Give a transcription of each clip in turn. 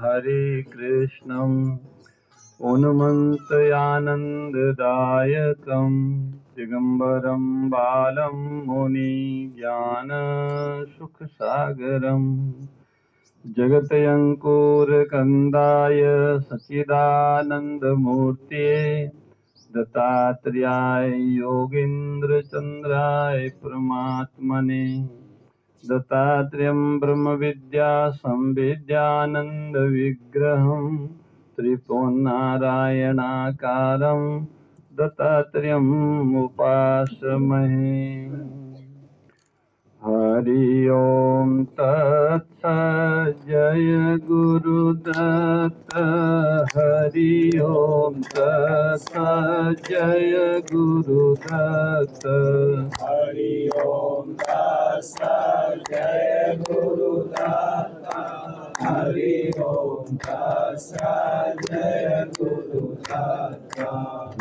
हरे कृष्णं उन्मन्त्रयानन्ददायकं दिगम्बरं बालं मुनिज्ञानसुखसागरं जगत्यङ्कुरकन्दाय सच्चिदानन्दमूर्तये दत्तात्रेयाय योगीन्द्रचन्द्राय परमात्मने दत्तात्रेयं ब्रह्मविद्या संविद्यानन्दविग्रहं त्रिपुरनारायणाकारं दत्तात्रेयम् उपासमहे। हरि ओम तत्सत् जय गुरुदत्त। हरि ओम तत्सत् जय गुरुदत्त। हरि ओम तत्सत् जय गुरुदत्त। हरि ओम तत्सत् जय गुरुदत्त।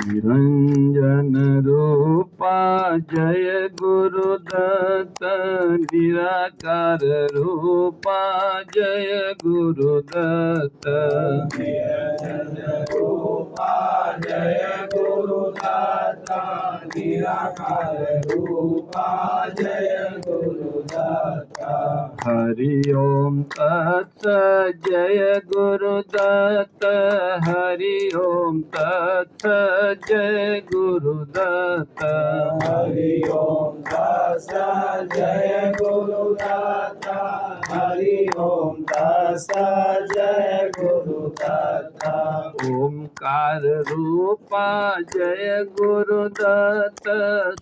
निरंजन रूपा जय गुरुदत्त। निराकार रूपा जय गुरुदत्त। निरंजन रूपा जय गुरुदत्त। निराकार रूपा जय गुरुदत्त। हरि ओम तत्सत् जय गुरुदत्त। हरि ओम तत्सत् जय गुरुदत्त। हरि ओम तत्सत् जय गुरुदत्त। हरि ओम तत्सत् जय गुरुदत्त। ओंकार रूपा जय गुरुदत्त।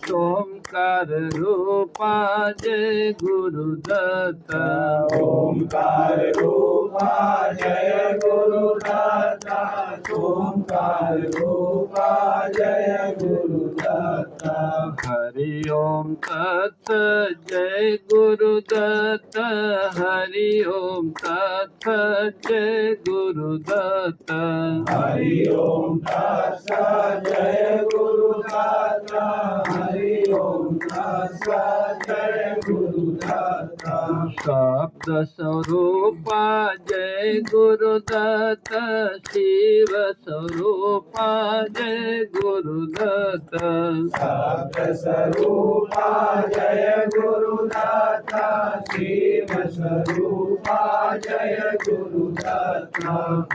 सोमकार रूपा जय गुरुदत्त। ओंकार रूपा जय गुरुदत्त। ओंकार रूपा जय गुरुदत्त। हरि ओम तत्सत् जय गुरुदत्त। हरि ओम तत्सत् जय गुरुदत्त। हरि ओम तत्सत् जय गुरुदत्त। हरि ओम तत्सत् जय गुरुदत्त। शब्द स्वरूपा जय गुरुदत्त। शिव स्वरूपा जय गुरुदत्त। शब्द स्वरूपा जय गुरुदत्त। शिव स्वरूपा जय गुरुदत्त।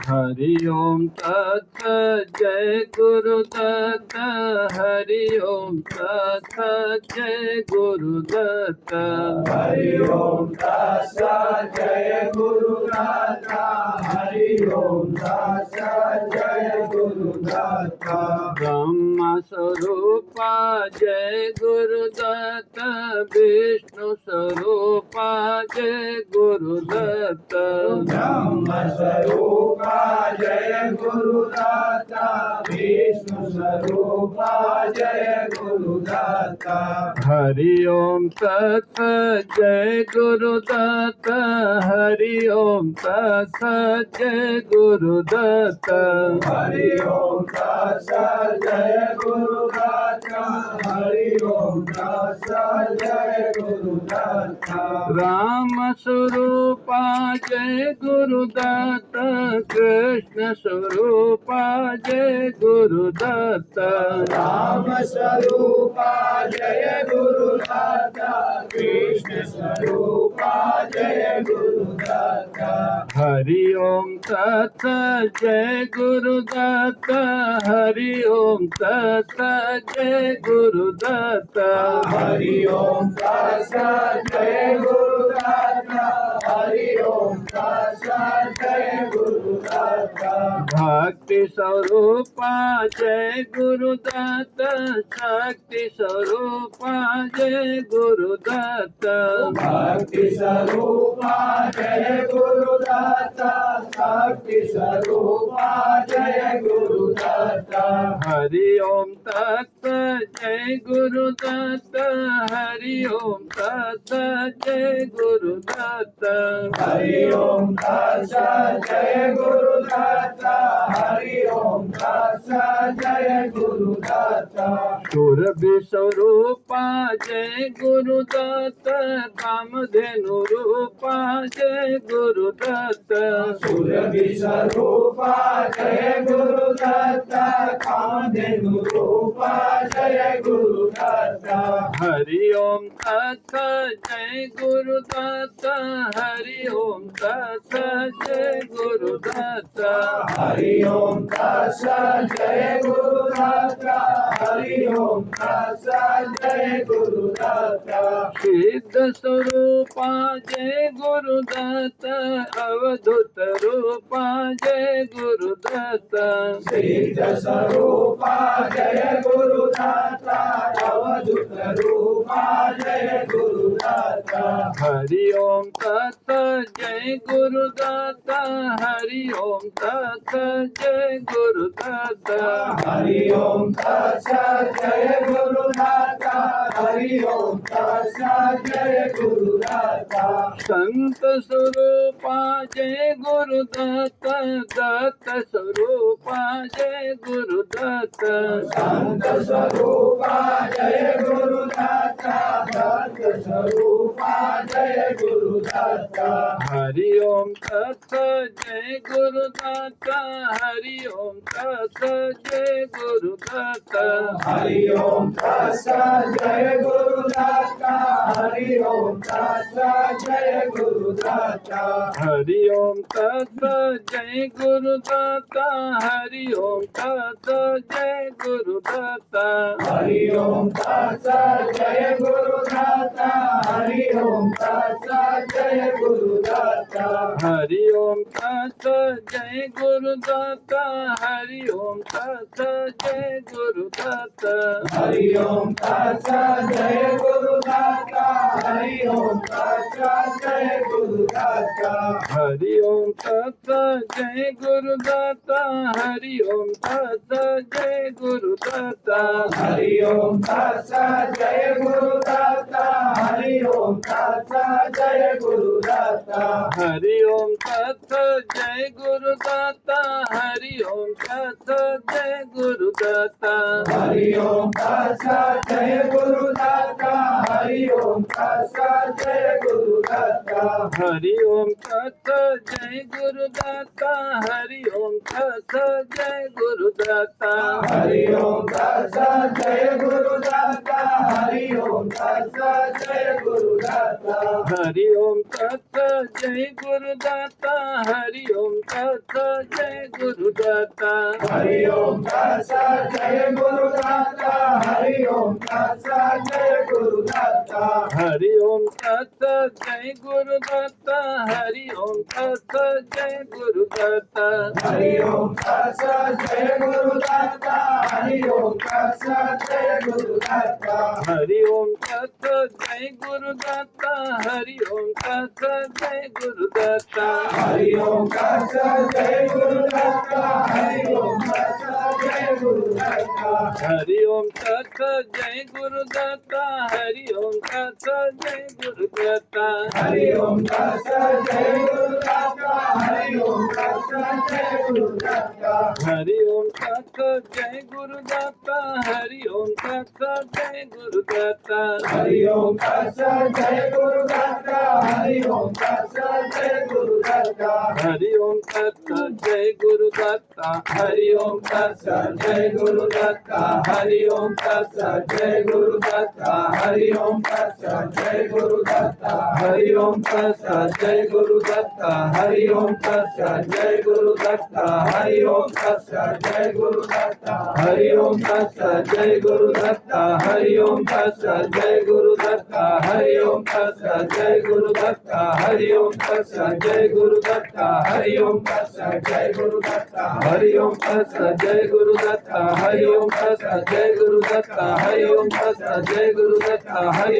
हरि ओम तत्सत् जय गुरुदत्त। हरि ओम तत्सत् जय गुरुदत्त। हरि ओम तत्सत् जय गुरुदत्त। हरि ओम तत्सत् जय गुरुदत्त। ब्रह्म स्वरूपा जय गुरुदत्त। विष्णु स्वरूपा जय गुरुदत्त। ब्रह्म स्वरूपा जय गुरुदत्त। विष्णु स्वरूपा जय गुरुदत्त। हरि ओम तत्सत् जय गुरुदत्त। हरि ओम तत्सत् जय गुरुदत्त। हरि ओम तत्सत् जय गुरुदत्त। हरि ओम तत्सत् जय गुरुदत्त। राम स्वरूपा जय गुरुदत्त। कृष्ण स्वरूपा जय गुरुदत्त। राम स्वरूपा जय गुरुदत्त। कृष्ण स्वरूपा जय गुरुदत्त। हरि ओम तत्सत् जय गुरुदत्त। हरि ओम तत्सत् जय गुरुदत्त। हरि ओम तत्सत् जय गुरुदत्त। हरि ओम तत्सत् जय गुरुदत्त। भक्ति स्वरूपा जय गुरुदत्त। शक्ति स्वरूपा जय गुरुदत्त। भक्ति स्वरूपा जय गुरुदत्त। शक्ति स्वरूपा जय गुरुदत्त। हरि ओम तत्सत जय गुरुदत्त हरि ओम तत्सत जय गुरुदत्त हरि ओम तत्सत् जय गुरुदत्त हरि ओम तत्सत् जय गुरुदत्त सुरभि स्वरूपा जय गुरुदत्त कामधेनु रूपा जय गुरुदत्त सुरभि स्वरूपा जय गुरुदत्त कामधेनु रूपा जय गुरुदत्त हरि ओम तत्सत जय गुरुदत्त हरि ओम तत्सत जय गुरुदत्त हरि ओम तत्सत् जय गुरुदत्त हरि ओम तत्सत् जय गुरुदत्त सिद्ध स्वरूपा जय गुरुदत्त अवधूत रूपा जय गुरुदत्त सिद्ध स्वरूपा जय गुरुदत्त अवधूत रूपा जय गुरुदत्त हरि ओम तत्सत जय गुरुदत्त हरि ओम तत्सत जय गुरुदत्त हरि ओम तत्सत् जय गुरुदत्त हरि ओम तत्सत् जय गुरुदत्त संत स्वरूपा जय गुरुदत्त दत्त स्वरूपा जय गुरुदत्त संत स्वरूपा जय गुरुदत्त दत्त स्वरूपा जय गुरुदत्त हरि ओम तत्सत जय गुरुदत्त हरि ओम तत्सत जय गुरुदत्त हरि ओम तत्सत् जय गुरुदत्त हरि ओम तत्सत् जय गुरुदत्त हरि ओम तत्सत जय गुरुदत्त हरि ओम तत्सत जय गुरुदत्त हरि ओम तत्सत् जय गुरुदत्त हरि ओम तत्सत् जय गुरुदत्त हरि ओम तत्सत जय गुरुदत्त हरि ओम तत्सत जय गुरुदत्त हरि ओम तत्सत् जय गुरुदत्त हरि ओम तत्सत् जय गुरुदत्त हरि ओम तत्सत जय गुरुदत्त हरि ओम तत्सत जय गुरुदत्त हरि ओम तत्सत् जय गुरुदत्त हरि ओम तत्सत् जय गुरुदत्त हरि ओम तत्सत जय गुरुदत्त हरि ओम तत्सत जय गुरुदत्त हरि ओम तत्सत् जय गुरुदत्त हरि ओम तत्सत् जय गुरुदत्त हरि ओम तत्सत जय गुरुदत्त हरि ओम तत्सत जय गुरुदत्त हरि ओम तत्सत् जय गुरुदत्त हरि ओम तत्सत् जय गुरुदत्त हरि ओम तत्सत जय गुरुदत्त हरि ओम तत्सत जय गुरुदत्त हरि ओम तत्सत् जय गुरुदत्त हरि ओम तत्सत् जय गुरुदत्त हरि ओम तत्सत जय गुरुदत्त हरि ओम तत्सत जय गुरुदत्त हरि ओम तत्सत् जय गुरुदत्त हरि ओम तत्सत् जय गुरुदत्त हरि ओम तत्सत जय गुरुदत्त हरि ओम तत्सत जय गुरुदत्त हरि ओम तत्सत् जय गुरुदत्त हरि ओम तत्सत् जय गुरुदत्त हरि ओम तत्सत जय गुरुदत्त हरि ओम तत्सत जय गुरुदत्त हरि ओम तत्सत् जय गुरुदत्त हरि ओम तत्सत् जय गुरुदत्त हरि ओम तत्सत जय गुरुदत्त हरि ओम तत्सत जय गुरुदत्त हरि ओम तत्सत् जय गुरुदत्त हरि ओम तत्सत् जय गुरुदत्त हरि ओम तत्सत जय गुरुदत्त हरि ओम तत्सत जय गुरुदत्त हरि ओम तत्सत जय गुरुदत्त हरि ओम तत्सत जय गुरुदत्त हरि ओम तत्सत जय गुरुदत्त हरि ओम तत्सत जय गुरुदत्त हरि ओम तत्सत जय गुरुदत्त हरि ओम तत्सत जय गुरुदत्त हरि ओम तत्सत जय गुरुदत्त हरि ओम तत्सत जय गुरुदत्त हरि ओम तत्सत जय गुरुदत्त हरि ओम तत्सत जय गुरुदत्त हरि ओम तत्सत जय गुरुदत्त हरि ओम तत्सत जय गुरुदत्त हरि ओम तत्सत जय गुरुदत्त हरि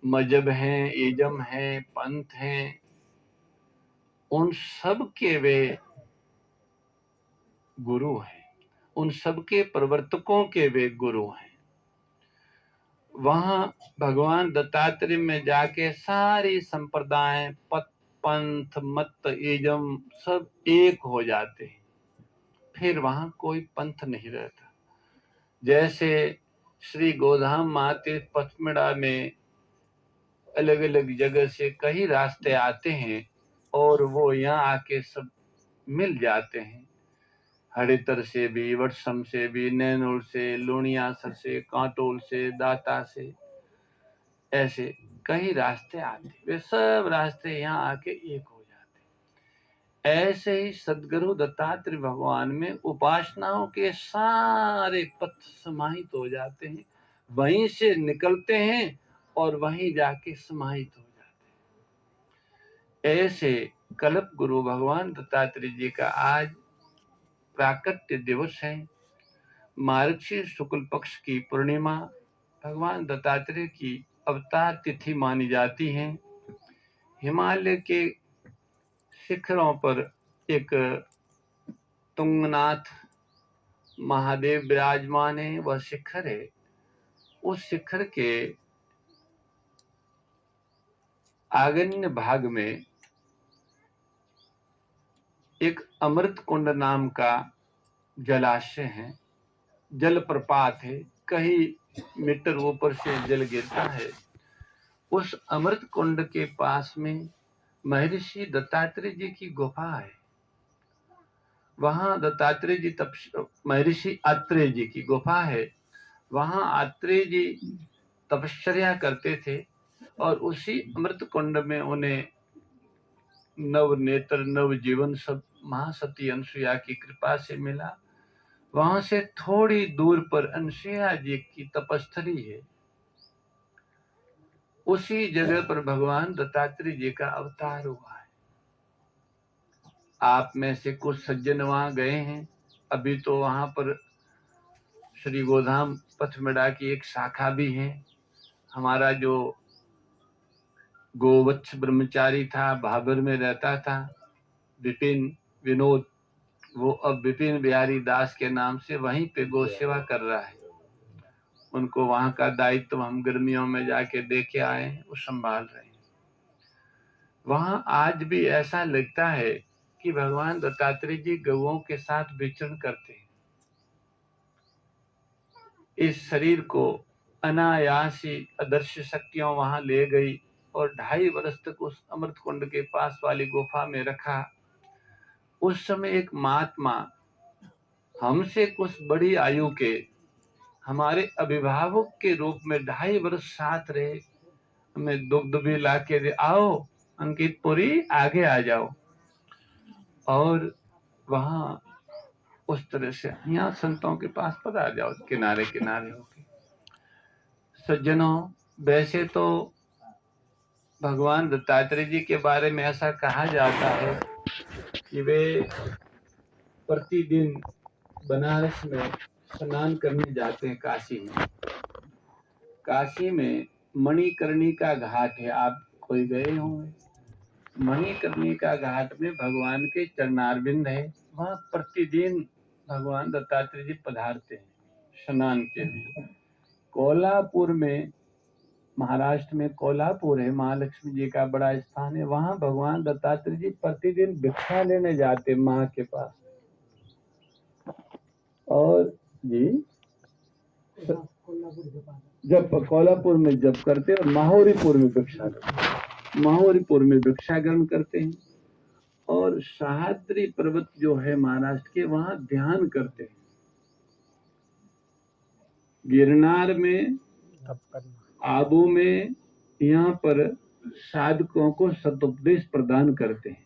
मजहब हैं, इजम हैं, पंथ हैं, उन सब के वे गुरु हैं, उन सब के प्रवर्तकों के वे गुरु हैं। वहां भगवान दत्तात्रेय में जाके सारी संप्रदाय, पंथ, मत, इजम सब एक हो जाते हैं। फिर वहां कोई पंथ नहीं रहता। जैसे श्री गोधाम महातीर्थ पथमेड़ा में अलग अलग जगह से कई रास्ते आते हैं और वो यहाँ आके सब मिल जाते हैं। हरितर से भी, वटसम से भी, नैनोल से, लुणियासर से, कांटोल से, दाता से, ऐसे कई रास्ते आते, वे सब रास्ते यहाँ आके एक हो जाते। ऐसे ही सदगुरु दत्तात्रेय भगवान में उपासनाओं के सारे पथ समाहित हो जाते हैं, वहीं से निकलते हैं और वहीं जाके समाहित हो जाते हैं। ऐसे कल्प गुरु भगवान दत्तात्रेय जी का आज प्राकट्य दिवस है। मार्गशीर्ष शुक्ल पक्ष की पूर्णिमा भगवान दत्तात्रेय की अवतार तिथि मानी जाती है। हिमालय के शिखरों पर एक तुंगनाथ महादेव विराजमान है, वह शिखर है। उस शिखर के आग्नेय भाग में एक अमृत कुंड नाम का जलाशय है, जलप्रपात है, कई मीटर ऊपर से जल गिरता है। उस अमृत कुंड के पास में महर्षि दत्तात्रेय जी की गुफा है। वहां दत्तात्रेय जी महर्षि आत्रेय जी की गुफा है। वहां आत्रेय जी तपश्चर्या करते थे और उसी अमृत कुंड में उन्हें नव नेत्र, नव जीवन सब महासती अनसुया की कृपा से मिला। वहां से थोड़ी दूर पर अनसुया जी की तपस्थली है। उसी जगह पर भगवान दत्तात्रेय जी का अवतार हुआ है। आप में से कुछ सज्जन वहां गए हैं। अभी तो वहां पर श्री गोधाम पथमेड़ा की एक शाखा भी है। हमारा जो गोवत्स ब्रह्मचारी था, भाबर में रहता था, विपिन विनोद, वो अब विपिन बिहारी दास के नाम से वहीं पे गौ सेवा कर रहा है। उनको वहां का दायित्व हम गर्मियों में जाके देखे आए हैं, वो संभाल रहे हैं। वहां आज भी ऐसा लगता है कि भगवान दत्तात्रेय जी गौओं के साथ विचरण करते हैं। इस शरीर को अनायासी अदृश्य शक्तियों वहां ले गई और 2.5 वर्ष तक उस अमृत कुंड के पास वाली गुफा में रखा। उस समय एक महात्मा हमसे कुछ बड़ी आयु के हमारे अभिभावक के रूप में 2.5 वर्ष साथ रहे। हमें दुग्ध भी ला के दे, आओ अंकित पुरी आगे आ जाओ। और वहां उस तरह से यहाँ संतों के पास पता आ जाओ, किनारे किनारे होके। सज्जनों, वैसे तो भगवान दत्तात्रेय जी के बारे में ऐसा कहा जाता है कि वे प्रतिदिन बनारस में स्नान करने जाते हैं। काशी में मणिकर्णिका घाट है, आप कोई गए होंगे। मणिकर्णिका घाट में भगवान के चरणारविंद है। वहां प्रतिदिन भगवान दत्तात्रेय जी पधारते हैं स्नान के लिए। कोल्हापुर में, महाराष्ट्र में कोल्हापुर है, महालक्ष्मी जी का बड़ा स्थान है। वहां भगवान दत्तात्रेय जी प्रतिदिन भिक्षा लेने जाते माँ के पास। और जी जब कोल्हापुर में जब करते और माहौरीपुर में भिक्षा करते, माहौरीपुर में भिक्षा ग्रहण करते हैं। और सह्याद्री पर्वत जो है महाराष्ट्र के, वहां ध्यान करते हैं। गिरनार में, आबू में, यहाँ पर साधकों को सदुपदेश प्रदान करते हैं।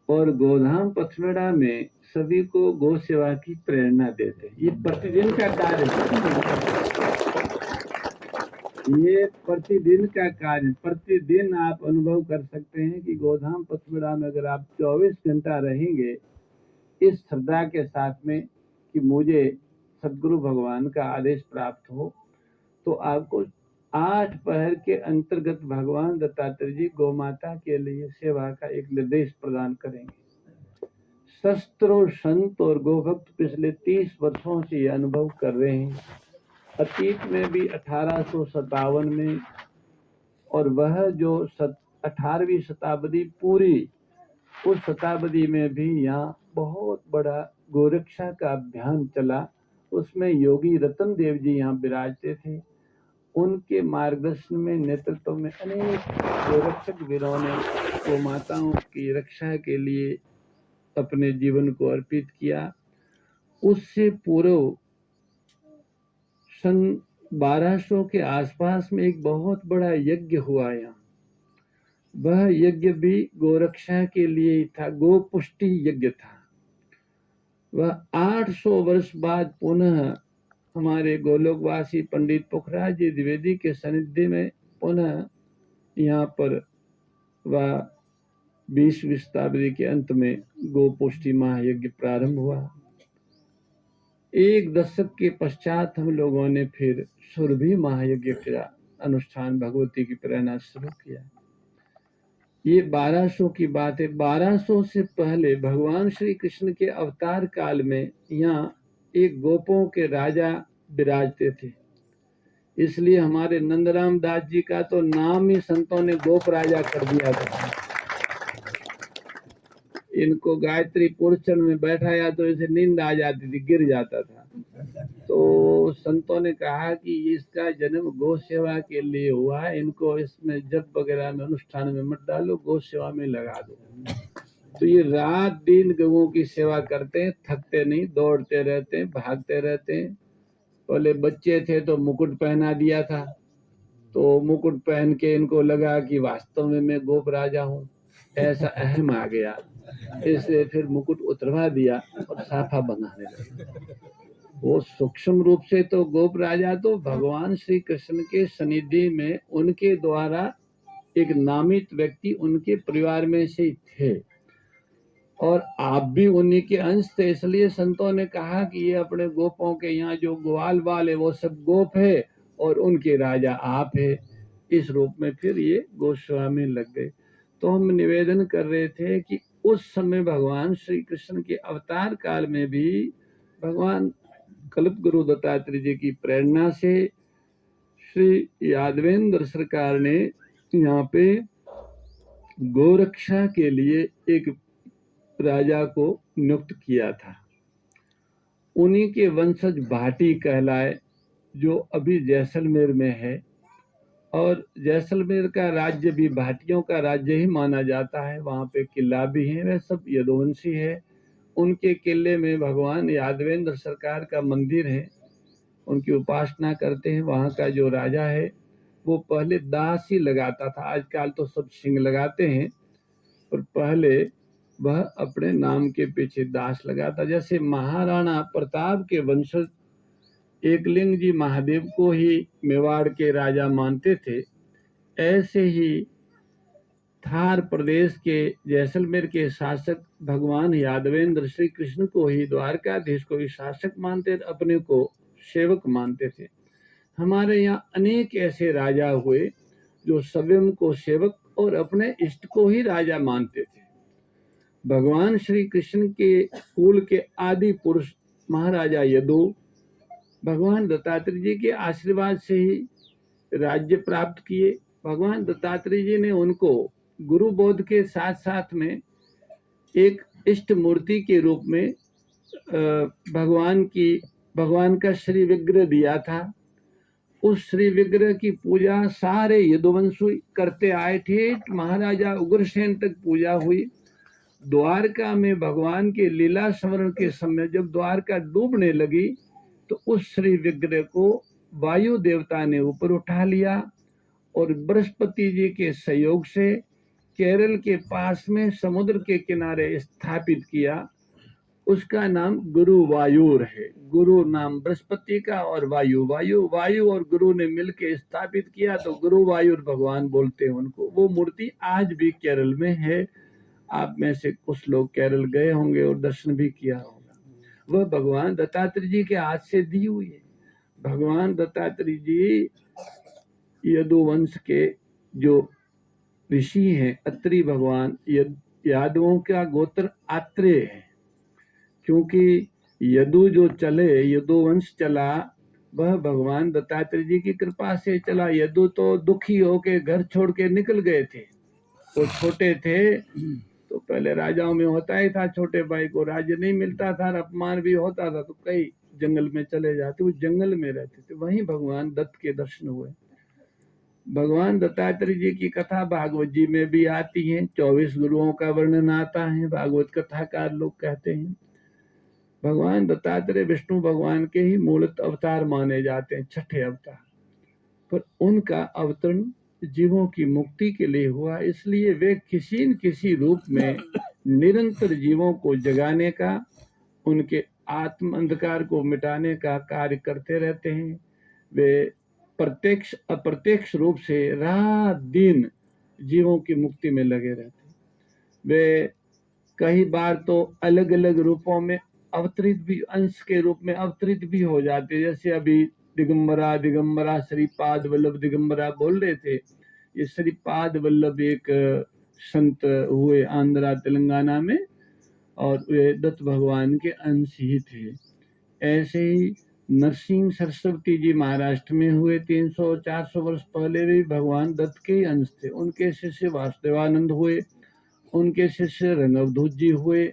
और गोधाम पथमेड़ा में सभी को गौ सेवा की प्रेरणा देते हैं। ये प्रतिदिन का कार्य है। ये प्रतिदिन का कार्य, प्रतिदिन आप अनुभव कर सकते हैं कि गोधाम पथमेड़ा में अगर आप 24 घंटा रहेंगे इस श्रद्धा के साथ में कि मुझे सदगुरु भगवान का आदेश प्राप्त हो, तो आपको 8 पहर के अंतर्गत भगवान दत्तात्रेय जी गौ माता के लिए सेवा का एक निर्देश प्रदान करेंगे। शस्त्रों संत और गोभक्त पिछले 30 वर्षों से ये अनुभव कर रहे हैं। अतीत में भी 1857 में और वह जो 18वीं शताब्दी पूरी, उस शताब्दी में भी यहाँ बहुत बड़ा गोरक्षा का अभियान चला। उसमें योगी रतन देव जी यहाँ विराजते थे। उनके मार्गदर्शन में, नेतृत्व में अनेक गोरक्षक वीरों ने गौ माताओं की रक्षा के लिए अपने जीवन को अर्पित किया। उससे पूर्व सन 1200 के आसपास में एक बहुत बड़ा यज्ञ हुआ यहाँ। वह यज्ञ भी गोरक्षा के लिए ही था, गो पुष्टि यज्ञ था। वह 800 वर्ष बाद पुनः हमारे गोलोकवासी पंडित पुखराज जी द्विवेदी के सानिध्य में पुनः यहाँ पर वह 20वीं शताब्दी के अंत में गो पुष्टि महायज्ञ प्रारंभ हुआ। एक दशक के पश्चात हम लोगों ने फिर सुरभि महायज्ञ का अनुष्ठान भगवती की प्रेरणा शुरू किया। ये 1200 की बात है। 1200 से पहले भगवान श्री कृष्ण के अवतार काल में यहाँ एक गोपों के राजा विराजते थे। इसलिए हमारे नंदराम दास जी का तो नाम ही संतों ने गोप राजा कर दिया था। इनको गायत्री पुरचरण में बैठाया तो इसे नींद आ जाती थी, गिर जाता था। तो संतों ने कहा कि इसका जन्म गौ सेवा के लिए हुआ है, इनको इसमें जप वगैरह में अनुष्ठान में मत डालो, गौ सेवा में लगा दो। तो ये रात दिन गौओं की सेवा करते हैं, थकते नहीं, दौड़ते रहते हैं, भागते रहते हैं। पहले बच्चे थे तो मुकुट पहना दिया था, तो मुकुट पहन के इनको लगा कि वास्तव में मैं गोप राजा हूँ, ऐसा अहम आ गया। इसलिए फिर मुकुट उतरवा दिया और साफा बनाने लगे। वो सूक्ष्म रूप से तो गोप राजा तो भगवान श्री कृष्ण के सनिधि में उनके द्वारा एक नामित व्यक्ति उनके परिवार में से थे, और आप भी उन्हीं के अंश थे। इसलिए संतों ने कहा कि ये अपने गोपों के यहाँ जो ग्वाल बाल है वो सब गोप है और उनके राजा आप है। इस रूप में फिर ये गोस्वा में लग गए। तो हम निवेदन कर रहे थे कि उस समय भगवान श्री कृष्ण के अवतार काल में भी भगवान कल्प गुरु दत्तात्रेय जी की प्रेरणा से श्री यादवेंद्र सरकार ने यहाँ पे गोरक्षा के लिए एक राजा को नियुक्त किया था। उन्हीं के वंशज भाटी कहलाए, जो अभी जैसलमेर में है, और जैसलमेर का राज्य भी भाटियों का राज्य ही माना जाता है। वहाँ पे किला भी है, वह सब यदुवंशी है। उनके किले में भगवान यादवेंद्र सरकार का मंदिर है, उनकी उपासना करते हैं। वहाँ का जो राजा है वो पहले दास ही लगाता था, आजकल तो सब सिंह लगाते हैं, और पहले वह अपने नाम के पीछे दास लगाता। जैसे महाराणा प्रताप के वंशज एकलिंग जी महादेव को ही मेवाड़ के राजा मानते थे, ऐसे ही थार प्रदेश के जैसलमेर के शासक भगवान यादवेंद्र श्री कृष्ण को ही, द्वारकाधीश को ही शासक मानते, अपने को सेवक मानते थे। हमारे यहाँ अनेक ऐसे राजा हुए जो स्वयं को सेवक और अपने इष्ट को ही राजा मानते थे। भगवान श्री कृष्ण के कुल के आदि पुरुष महाराजा यदु भगवान दत्तात्रेय जी के आशीर्वाद से ही राज्य प्राप्त किए। भगवान दत्तात्रेय जी ने उनको गुरु बोध के साथ साथ में एक इष्ट मूर्ति के रूप में भगवान का श्री विग्रह दिया था। उस श्री विग्रह की पूजा सारे यदुवंशी करते आए थे, महाराजा उग्रसेन तक पूजा हुई। द्वारका में भगवान के लीला स्मरण के समय जब द्वारका डूबने लगी तो उस श्री विग्रह को वायु देवता ने ऊपर उठा लिया और बृहस्पति जी के सहयोग से केरल के पास में समुद्र के किनारे स्थापित किया। उसका नाम गुरु वायुर है। गुरु नाम बृहस्पति का और वायु और गुरु ने मिलकर स्थापित किया, तो गुरु वायुर भगवान बोलते हैं उनको। वो मूर्ति आज भी केरल में है। आप में से कुछ लोग केरल गए होंगे और दर्शन भी किया होगा। वह भगवान दत्तात्रेय जी के हाथ से दी हुई है। भगवान दत्तात्रेय जी यदुवंश के जो ऋषि हैं अत्रि भगवान, यादवों का गोत्र आत्रेय है, क्योंकि यदु जो चले, यदुवंश चला, वह भगवान दत्तात्रेय जी की कृपा से चला। यदु तो दुखी होके घर छोड़ के निकल गए थे, वो छोटे थे तो पहले राजाओं में होता ही था, छोटे भाई को राज्य नहीं मिलता था, अपमान भी होता था, तो कई जंगल में चले जाते, वो जंगल में रहते थे। वहीं भगवान दत्त के दर्शन हुए। भगवान दत्तात्रेय जी की कथा भागवत जी में भी आती है, 24 गुरुओं का वर्णन आता है, भागवत कथाकार लोग कहते हैं। भगवान दत्तात्रेय विष्णु भगवान के ही मूलत अवतार माने जाते हैं, छठे अवतार, पर उनका अवतरण जीवों की मुक्ति के लिए हुआ, इसलिए वे किसी न किसी रूप में निरंतर जीवों को जगाने का, उनके आत्म अंधकार को मिटाने का कार्य करते रहते हैं। वे प्रत्यक्ष अप्रत्यक्ष रूप से रात दिन जीवों की मुक्ति में लगे रहते हैं। वे कई बार तो अलग अलग रूपों में अवतरित भी, अंश के रूप में अवतरित भी हो जाते हैं। जैसे अभी दिगंबरा दिगंबरा श्रीपाद वल्लभ दिगंबरा बोल रहे थे, ये श्रीपाद वल्लभ एक संत हुए आंध्रा तेलंगाना में, और वे दत्त भगवान के अंश ही थे। ऐसे ही नरसिंह सरस्वती जी महाराष्ट्र में हुए, 300-400 वर्ष पहले भी भगवान दत्त के ही अंश थे। उनके शिष्य वासुदेवानंद हुए, उनके शिष्य रंगवधूत जी हुए।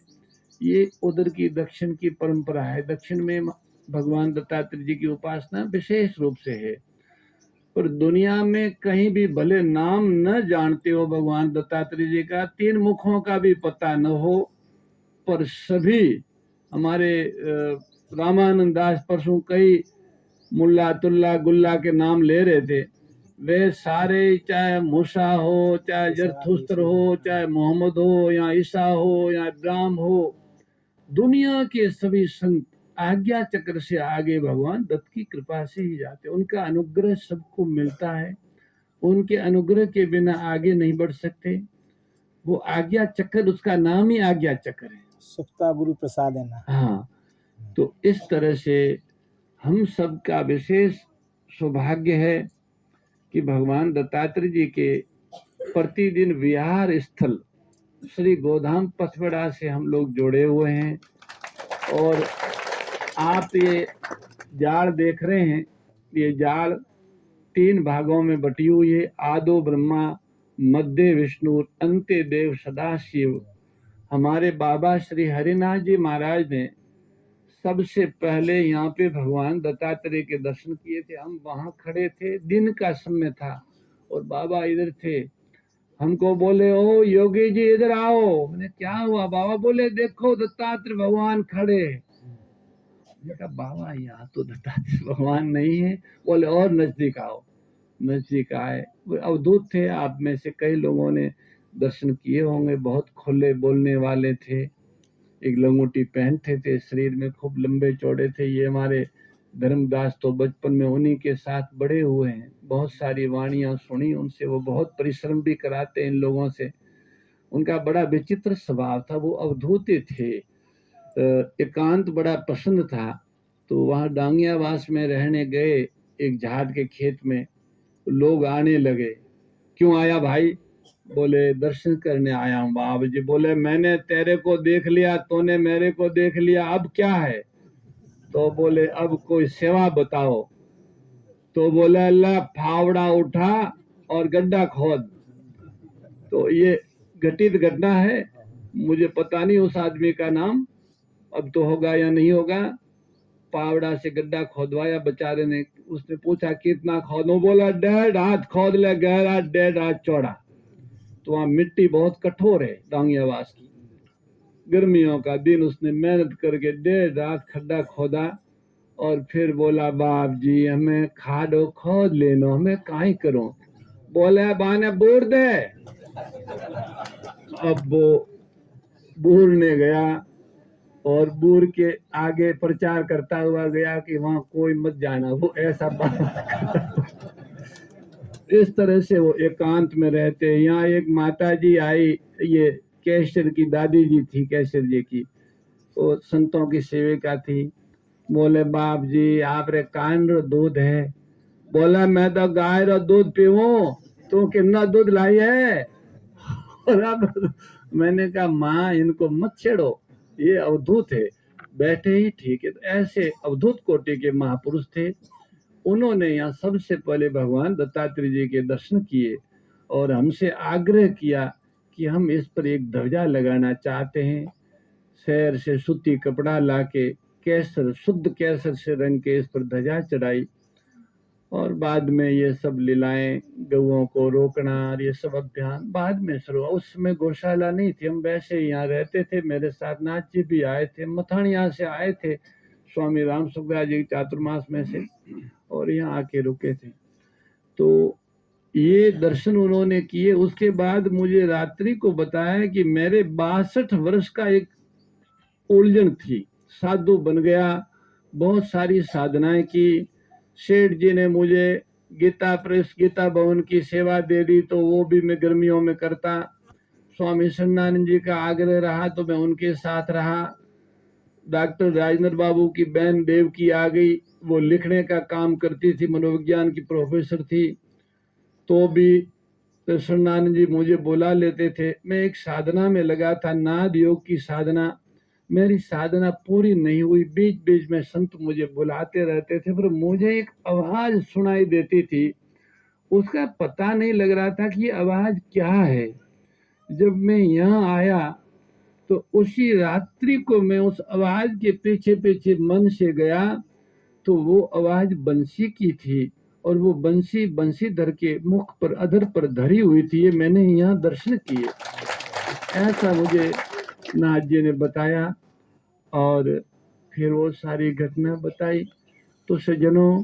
ये उधर की दक्षिण की परंपरा है। दक्षिण में भगवान दत्तात्रेय जी की उपासना विशेष रूप से है, पर दुनिया में कहीं भी भले नाम न जानते हो भगवान दत्तात्रेय जी का, 3 मुखों का भी पता न हो, पर सभी हमारे रामानंद दास परसों कई मुल्ला तुल्ला गुल्ला के नाम ले रहे थे, वे सारे, चाहे मूसा हो, चाहे जरथुस्त्र हो, चाहे मोहम्मद हो, या ईसा हो, या इब्राहिम हो, दुनिया के सभी संत आज्ञा चक्र से आगे भगवान दत्त की कृपा से ही जाते। उनका अनुग्रह सबको मिलता है, उनके अनुग्रह के बिना आगे नहीं बढ़ सकते। वो आज्ञा चक्र, उसका नाम ही आज्ञा चक्र है, सुप्ता गुरु प्रसाद है ना। हाँ, तो इस तरह से हम सब का विशेष सौभाग्य है कि भगवान दत्तात्रेय जी के प्रतिदिन विहार स्थल श्री गोधाम पथवड़ा से हम लोग जुड़े हुए हैं। और आप ये जाड़ देख रहे हैं, ये जाड़ 3 भागों में बटी हुई है। आदो ब्रह्मा, मध्य विष्णु, अंत्य देव सदाशिव। हमारे बाबा श्री हरिनाथ जी महाराज ने सबसे पहले यहाँ पे भगवान दत्तात्रेय के दर्शन किए थे। हम वहां खड़े थे, दिन का समय था और बाबा इधर थे। हमको बोले, ओ योगी जी इधर आओ। मैंने क्या हुआ बाबा? बोले देखो दत्तात्रेय भगवान खड़े। मैंने कहा बाबा यहाँ तो दत्तात्रेय भगवान नहीं है। बोले और नजदीक आओ। नजदीक आए, वो अवधूत थे। आप में से कई लोगों ने दर्शन किए होंगे। बहुत खुले बोलने वाले थे, एक लंगोटी पहनते थे, शरीर में खूब लंबे चौड़े थे। ये हमारे धर्मदास तो बचपन में उन्हीं के साथ बड़े हुए हैं, बहुत सारी वाणियां सुनी उनसे। वो बहुत परिश्रम भी कराते इन लोगों से। उनका बड़ा विचित्र स्वभाव था, वो अवधूते थे। एकांत बड़ा पसंद था। तो वहां डांगियावास में रहने गए, एक झाड़ के खेत में। लोग आने लगे, क्यों आया भाई? बोले दर्शन करने आया हूँ बाबा जी। बोले मैंने तेरे को देख लिया, तूने मेरे को देख लिया, अब क्या है? तो बोले अब कोई सेवा बताओ। तो बोले अल्लाह फावड़ा उठा और गड्ढा खोद। तो ये घटित घटना है, मुझे पता नहीं उस आदमी का नाम, अब तो होगा या नहीं होगा। पावड़ा से गड्ढा खोदवाया बेचारे ने। उसने पूछा कितना खोदूं? बोला 1.5 हाथ खोद ले, गहरा 1.5 हाथ चौड़ा। तो वहां मिट्टी बहुत कठोर है डांगियावास की। गर्मियों का दिन, उसने मेहनत करके 1.5 हाथ खड्डा खोदा और फिर बोला बाप जी हमें खाडो खोद लेनो, हमें काई करो। बोले बाने बूढ़ दे। अब वो बूढ़ने गया और बूढ़ के आगे प्रचार करता हुआ गया कि वहां कोई मत जाना, वो ऐसा बात। इस तरह से वो एकांत में रहते। यहाँ एक माता जी आई, ये कैसर की दादी जी थी, कैसर जी की, वो संतों की सेविका थी। बोले बाप जी आप रे कान रो दूध है, बोला मैं तो गाय रो दूध पीऊं, तू कितना दूध लाई है? और अब मैंने कहा माँ इनको मत छेड़ो, ये अवधूत है, बैठे ही ठीक है। तो ऐसे अवधूत कोटि के महापुरुष थे। उन्होंने यहाँ सबसे पहले भगवान दत्तात्रेय जी के दर्शन किए और हमसे आग्रह किया कि हम इस पर एक ध्वजा लगाना चाहते हैं। शहर से सूती कपड़ा लाके केसर, शुद्ध केसर से रंग के इस पर ध्वजा चढ़ाई और बाद में ये सब लीलाएं, गऊओं को रोकना और ये सब अभियान बाद में शुरू हुआ। उस समय गौशाला नहीं थी, हम वैसे ही यहाँ रहते थे। मेरे साथ नाथ जी भी आए थे, मथान यहाँ से आए थे स्वामी राम सुखदास जी चातुर्मास में से, और यहाँ आके रुके थे। तो ये दर्शन उन्होंने किए। उसके बाद मुझे रात्रि को बताया कि मेरे 62 वर्ष का एक उलझन थी, साधु बन गया, बहुत सारी साधनाएं की। सेठ जी ने मुझे गीता प्रेस, गीता भवन की सेवा दे दी, तो वो भी मैं गर्मियों में करता। स्वामी सन्नानंद जी का आग्रह रहा तो मैं उनके साथ रहा। डॉक्टर राजेंद्र बाबू की बहन देव की आ गई, वो लिखने का काम करती थी, मनोविज्ञान की प्रोफेसर थी, तो भी सन्नानंद जी मुझे बुला लेते थे। मैं एक साधना में लगा था, नाद योग की साधना। मेरी साधना पूरी नहीं हुई, बीच बीच में संत मुझे बुलाते रहते थे, पर मुझे एक आवाज सुनाई देती थी, उसका पता नहीं लग रहा था कि ये आवाज क्या है। जब मैं यहाँ आया तो उसी रात्रि को मैं उस आवाज के पीछे पीछे मन से गया, तो वो आवाज बंसी की थी और वो बंसी बंसीधर के मुख पर, अधर पर धरी हुई थी। ये मैंने यहाँ दर्शन किए, ऐसा मुझे नाथ जी ने बताया और फिर वो सारी घटना बताई। तो सज्जनों,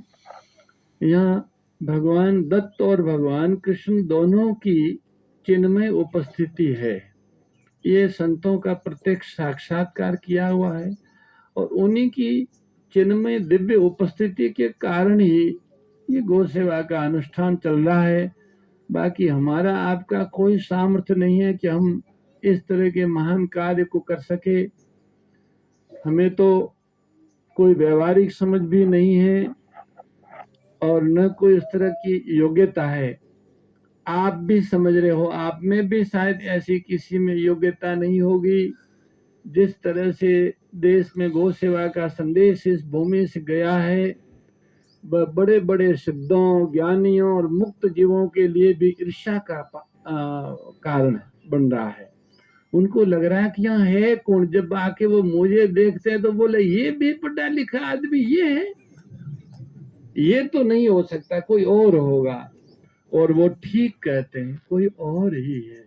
यहाँ भगवान दत्त और भगवान कृष्ण दोनों की चिन्मय उपस्थिति है। ये संतों का प्रत्यक्ष साक्षात्कार किया हुआ है और उन्हीं की चिन्मय दिव्य उपस्थिति के कारण ही ये गौ सेवा का अनुष्ठान चल रहा है। बाकी हमारा आपका कोई सामर्थ्य नहीं है कि हम इस तरह के महान कार्य को कर सके। हमें तो कोई व्यवहारिक समझ भी नहीं है और न कोई इस तरह की योग्यता है। आप भी समझ रहे हो, आप में भी शायद ऐसी किसी में योग्यता नहीं होगी। जिस तरह से देश में गौ सेवा का संदेश इस भूमि से गया है, बड़े बड़े सिद्धों, ज्ञानियों और मुक्त जीवों के लिए भी ईर्ष्या का कारण बन रहा है। उनको लग रहा है कि यहाँ है कौन। जब आके वो मुझे देखते हैं तो बोले ये भी पढ़ा लिखा आदमी ये है, ये तो नहीं हो सकता, कोई और होगा। और वो ठीक कहते हैं, कोई और ही है,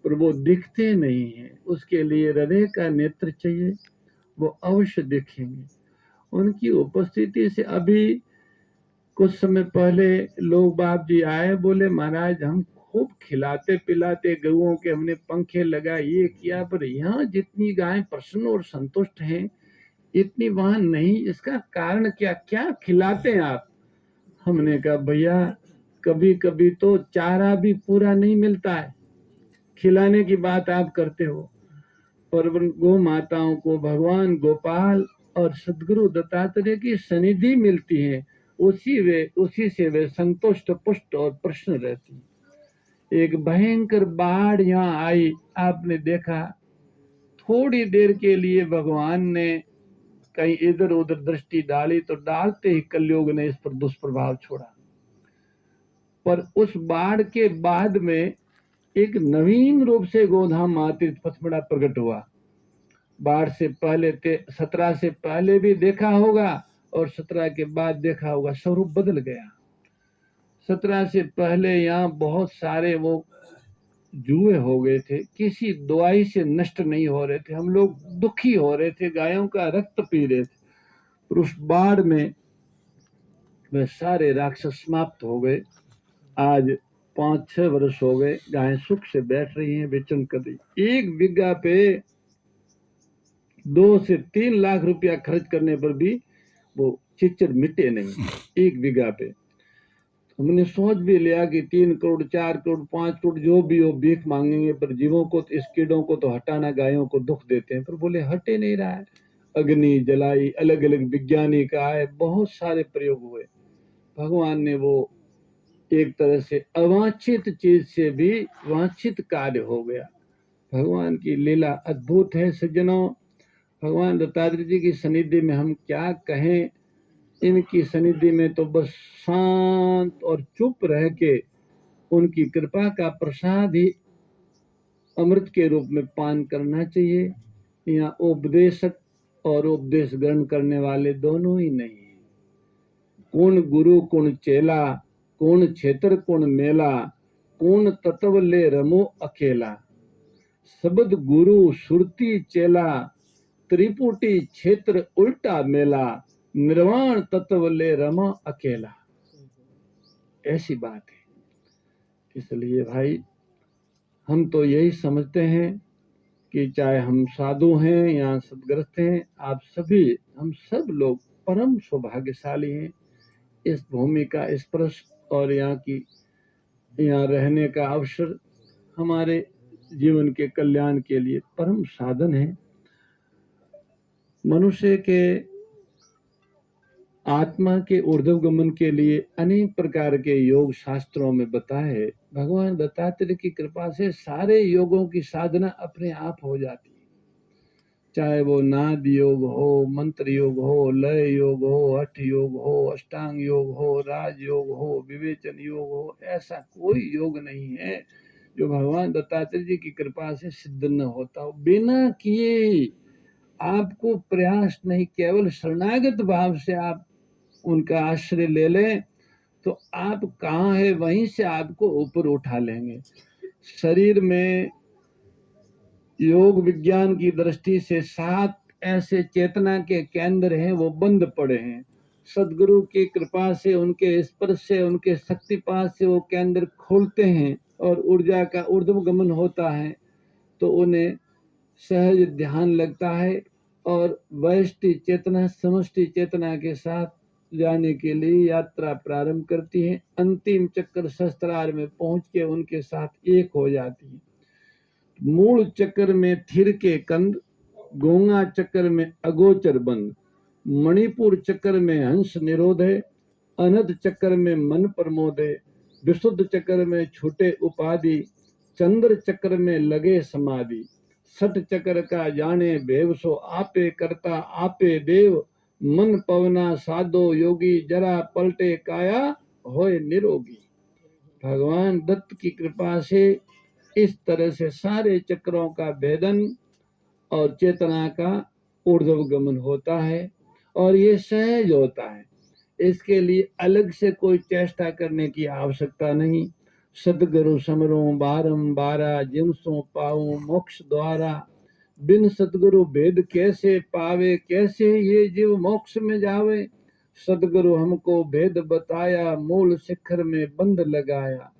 पर वो दिखते नहीं है। उसके लिए हृदय का नेत्र चाहिए, वो अवश्य दिखेंगे। उनकी उपस्थिति से अभी कुछ समय पहले लोग बाप जी आए, बोले महाराज हम खूब खिलाते पिलाते गऊओं के, हमने पंखे लगाए, ये किया, पर यहाँ जितनी गायें प्रसन्न और संतुष्ट हैं इतनी वहां नहीं, इसका कारण क्या, क्या खिलाते हैं आप? हमने कहा भैया कभी कभी तो चारा भी पूरा नहीं मिलता है, खिलाने की बात आप करते हो, पर गौ माताओं को भगवान गोपाल और सदगुरु दत्तात्रेय की सनिधि मिलती है, उसी से वे संतुष्ट, पुष्ट और प्रसन्न रहती है। एक भयंकर बाढ़ यहाँ आई, आपने देखा, थोड़ी देर के लिए भगवान ने कहीं इधर उधर दृष्टि डाली तो डालते ही कलयुग ने इस पर दुष्प्रभाव छोड़ा। पर उस बाढ़ के बाद में एक नवीन रूप से गोधाम मातृ पथमड़ा प्रकट हुआ। बाढ़ से पहले 17 से पहले भी देखा होगा और 17 के बाद देखा होगा, स्वरूप बदल गया। 17 से पहले यहाँ बहुत सारे वो जुए हो गए थे, किसी दवाई से नष्ट नहीं हो रहे थे, हम लोग दुखी हो रहे थे, गायों का रक्त पी रहे थे। पर उस बाढ़ में वे सारे राक्षस समाप्त हो गए। आज 5-6 वर्ष हो गए, गायें सुख से बैठ रही हैं, बेचन कर रही। एक बीघा पे 2 से 3 लाख रुपया खर्च करने पर भी वो चिच्चर मिटे नहीं एक बीघा पे। हमने सोच भी लिया कि 3 करोड़ 4 करोड़ 5 करोड़ जो भी हो भीख मांगेंगे, पर जीवों को, इस कीड़ों को तो हटाना, गायों को दुख देते हैं, पर बोले हटे नहीं रहा है। अग्नि जलाई, अलग अलग विज्ञानिक आए, बहुत सारे प्रयोग हुए, भगवान ने वो एक तरह से अवांछित चीज से भी वांछित कार्य हो गया। भगवान की लीला अद्भुत है सज्जनों। भगवान दत्तात्रेय जी की सनिधि में हम क्या कहें। इनकी सनिधि में तो बस शांत और चुप रह के उनकी कृपा का प्रसाद ही अमृत के रूप में पान करना चाहिए। यहाँ उपदेशक और उपदेश ग्रहण करने वाले दोनों ही नहीं है। कौन गुरु कौन चेला, कौन क्षेत्र कौन मेला, कौन तत्व ले रमो अकेला। शब्द गुरु सुरती चेला, त्रिपुटी क्षेत्र उल्टा मेला, निर्वाण तत्व ले रमा अकेला। ऐसी बात है। इसलिए भाई हम तो यही समझते हैं कि चाहे हम साधु हैं या सदग्रस्त हैं, आप सभी हम सब लोग परम सौभाग्यशाली हैं। इस भूमि का स्पर्श और यहाँ रहने का अवसर हमारे जीवन के कल्याण के लिए परम साधन है। मनुष्य के आत्मा के ऊर्ध्व गमन के लिए अनेक प्रकार के योग शास्त्रों में बताए है। भगवान दत्तात्रेय की कृपा से सारे योगों की साधना अपने आप हो जाती है। चाहे वो नाद योग हो, मंत्र योग हो, लय योग हो, हठ योग हो, अष्टांग योग हो, राज योग हो, विवेचन योग हो, ऐसा कोई योग नहीं है जो भगवान दत्तात्रेय जी की कृपा से सिद्ध न होता हो। बिना किए आपको प्रयास नहीं, केवल शरणागत भाव से आप उनका आश्रय ले लें तो आप कहाँ है वहीं से आपको ऊपर उठा लेंगे। शरीर में योग विज्ञान की दृष्टि से 7 ऐसे चेतना के केंद्र हैं, वो बंद पड़े हैं। सदगुरु की कृपा से, उनके स्पर्श से, उनके शक्तिपात से वो केंद्र खोलते हैं और ऊर्जा का ऊर्ध्व गमन होता है तो उन्हें सहज ध्यान लगता है और व्यष्टि चेतना समष्टि चेतना के साथ जाने के लिए यात्रा प्रारंभ करती है। अंतिम चक्र शस्त्रार में पहुंच के उनके साथ एक हो जाती है। मूल चक्र में थिर के कंद, गोंगा चक्र में अगोचर बंद, मणिपुर चक्र में हंस निरोध है, अनध चक्र में मन प्रमोद है, विशुद्ध चक्र में छूटे उपाधि, चंद्र चक्र में लगे समाधि, सठ चक्र का जाने भेव सो आपे करता आपे देव, मन पवना साधो योगी जरा पलटे काया होए निरोगी। भगवान दत्त की कृपा से इस तरह से सारे चक्रों का भेदन और चेतना का ऊर्ध्व गमन होता है और ये सहज होता है। इसके लिए अलग से कोई चेष्टा करने की आवश्यकता नहीं। सदगुरु समरो बारंबारा, जिनसो पाऊं मोक्ष द्वारा, बिन सदगुरु भेद कैसे पावे, कैसे ये जीव मोक्ष में जावे। सदगुरु हमको भेद बताया, मूल शिखर में बंद लगाया,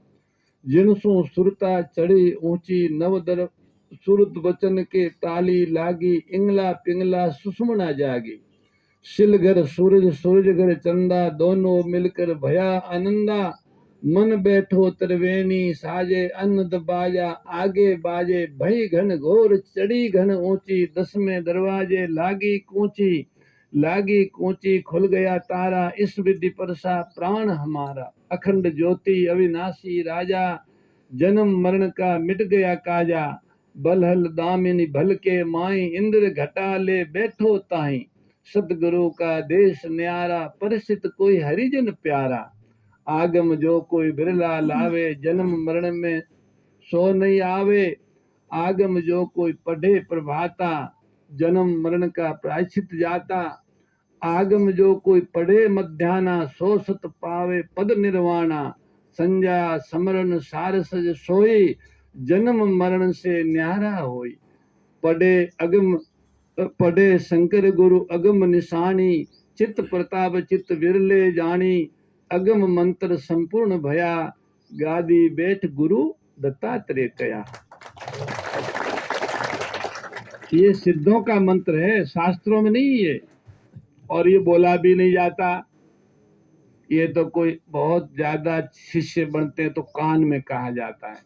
जिनसों सुरता चढ़ी ऊंची, नवदर सुरत वचन के ताली लागी, इंगला पिंगला सुषमना जागी, शिलघर सूरज सूरजघर चंदा, दोनों मिलकर भया आनंदा, मन बैठो त्रिवेणी साजे, अन्नद बाजा आगे बाजे, भई घन घोर चढ़ी घन ऊंची, 10वें दरवाजे लागी कूची, खुल गया तारा, इस विधि परसा प्राण हमारा, अखंड ज्योति अविनाशी राजा, जन्म मरण का मिट गया काजा, बलहल दामिनी भल के माई, इंद्र घटा ले बैठो ताई, सतगुरु का देश न्यारा, परिचित कोई हरिजन प्यारा, आगम जो कोई बिरला लावे, जन्म मरण में सो नहीं आवे, आगम जो कोई पढ़े प्रभाता, जन्म मरण का प्रायश्चित जाता, आगम जो कोई पढ़े मध्याना, सो सत पावे पद निर्वाणा, संजा समरण सारसज सोई, जन्म मरण से न्यारा होई, पढ़े शंकर गुरु अगम निशानी, चित्त प्रताप चित्त विरले जानी, अगम मंत्र संपूर्ण भया, गादी बैठ गुरु दत्तात्रेय कया। ये सिद्धों का मंत्र है, शास्त्रों में नहीं है और ये बोला भी नहीं जाता। ये तो कोई बहुत ज्यादा शिष्य बनते हैं तो कान में कहा जाता है,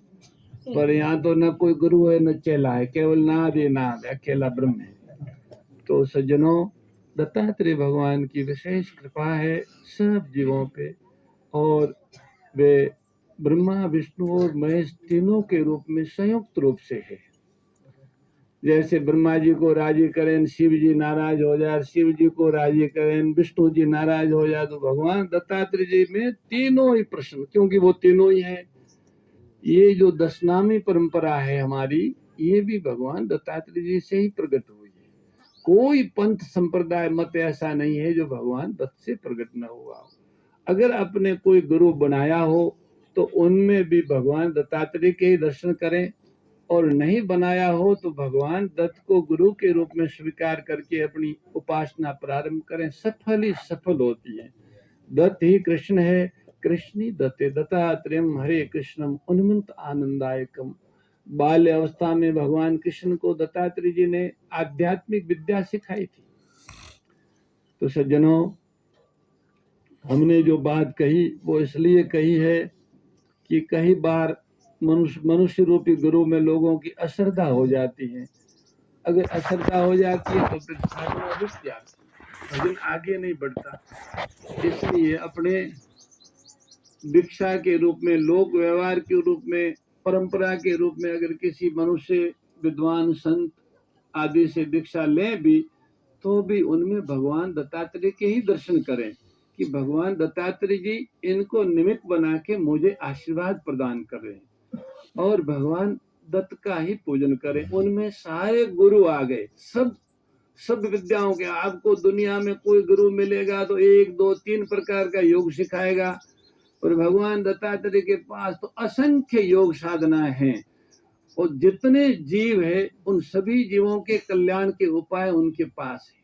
पर यहाँ तो न कोई गुरु है न चेला है, केवल नाद ही नाद, अकेला ब्रह्म है। तो सज्जनों, दत्तात्रेय भगवान की विशेष कृपा है सब जीवों पे। और वे ब्रह्मा विष्णु और महेश तीनों के रूप में संयुक्त रूप से है। जैसे ब्रह्मा जी को राजी करें शिव जी नाराज हो जाए, शिव जी को राजी करें विष्णु जी नाराज हो जाए, तो भगवान दत्तात्रेय जी में तीनों ही प्रश्न, क्योंकि वो तीनों ही हैं। ये जो दशनामी परंपरा है हमारी, ये भी भगवान दत्तात्रेय जी से ही प्रकट हुई है। कोई पंथ संप्रदाय मत ऐसा नहीं है जो भगवान दत्त से प्रकट न हुआ हो। अगर अपने कोई गुरु बनाया हो तो उनमें भी भगवान दत्तात्रेय के ही दर्शन करें, और नहीं बनाया हो तो भगवान दत्त को गुरु के रूप में स्वीकार करके अपनी उपासना प्रारंभ करें। सफल ही सफल होती है। दत्त ही कृष्ण है, कृष्ण दत्ते दत्तात्रेयम हरे कृष्णम उन्मत्त आनंदायकम। बाल्य अवस्था में भगवान कृष्ण को दत्तात्रेय जी ने आध्यात्मिक विद्या सिखाई थी। तो सज्जनों, हमने जो बात कही वो इसलिए कही है कि कई बार मनुष्य रूपी गुरु में लोगों की अश्रद्धा हो जाती है। अगर अश्रद्धा हो जाती है तो फिर साधना रुक जाती है, भजन आगे नहीं बढ़ता। इसलिए अपने दीक्षा के रूप में, लोक व्यवहार के रूप में, परंपरा के रूप में अगर किसी मनुष्य विद्वान संत आदि से दीक्षा लें भी, तो भी उनमें भगवान दत्तात्रेय के ही दर्शन करें कि भगवान दत्तात्रेय जी इनको निमित्त बना के मुझे आशीर्वाद प्रदान कर रहे हैं, और भगवान दत्त का ही पूजन करें। उनमें सारे गुरु आ गए, सब विद्याओं के। आपको दुनिया में कोई गुरु मिलेगा तो 1, 2, 3 प्रकार का योग सिखाएगा, और भगवान दत्तात्रेय के पास तो असंख्य योग साधना है, और जितने जीव है उन सभी जीवों के कल्याण के उपाय उनके पास है।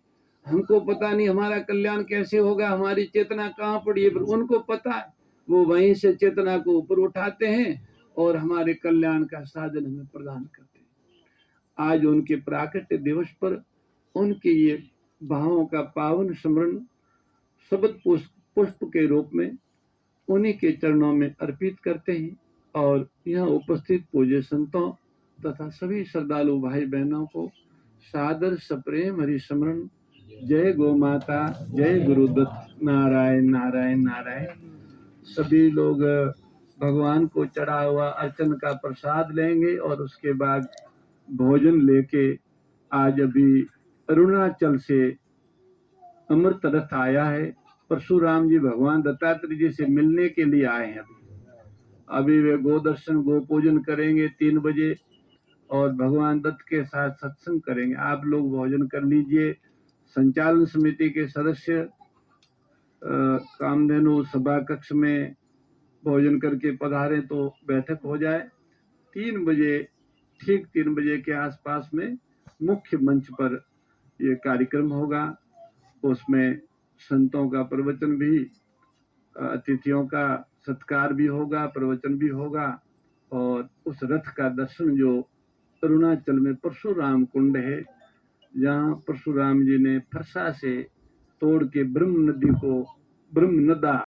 हमको पता नहीं हमारा कल्याण कैसे होगा, हमारी चेतना कहाँ पड़ी है, पर उनको पता है। वो वहीं से चेतना को ऊपर उठाते हैं और हमारे कल्याण का साधन हमें प्रदान करते हैं। आज उनके प्राकट्य दिवस पर उनके ये भावों का पावन स्मरण शब्द पुष्प के रूप में उन्हीं के चरणों में अर्पित करते हैं, और यहाँ उपस्थित पूज्य संतों तथा सभी श्रद्धालु भाई बहनों को सादर सप्रेम हरि स्मरण। जय गौ माता, जय गुरुदत्त, नारायण नारायण नारायण। सभी लोग भगवान को चढ़ा हुआ अर्चन का प्रसाद लेंगे और उसके बाद भोजन लेके, आज अभी अरुणाचल से अमृत रथ आया है। परशुराम जी भगवान दत्तात्रेय जी से मिलने के लिए आए हैं। अभी वे गो दर्शन गो पूजन करेंगे 3 बजे, और भगवान दत्त के साथ सत्संग करेंगे। आप लोग भोजन कर लीजिए। संचालन समिति के सदस्य कामधेनु सभा कक्ष में भोजन करके पधारे तो बैठक हो जाए। 3 बजे, ठीक 3 बजे के आसपास में मुख्य मंच पर ये कार्यक्रम होगा। उसमें संतों का प्रवचन भी, अतिथियों का सत्कार भी होगा, प्रवचन भी होगा, और उस रथ का दर्शन जो अरुणाचल में परशुराम कुंड है, जहाँ परशुराम जी ने फरसा से तोड़ के ब्रह्म नदी को, ब्रह्म नदा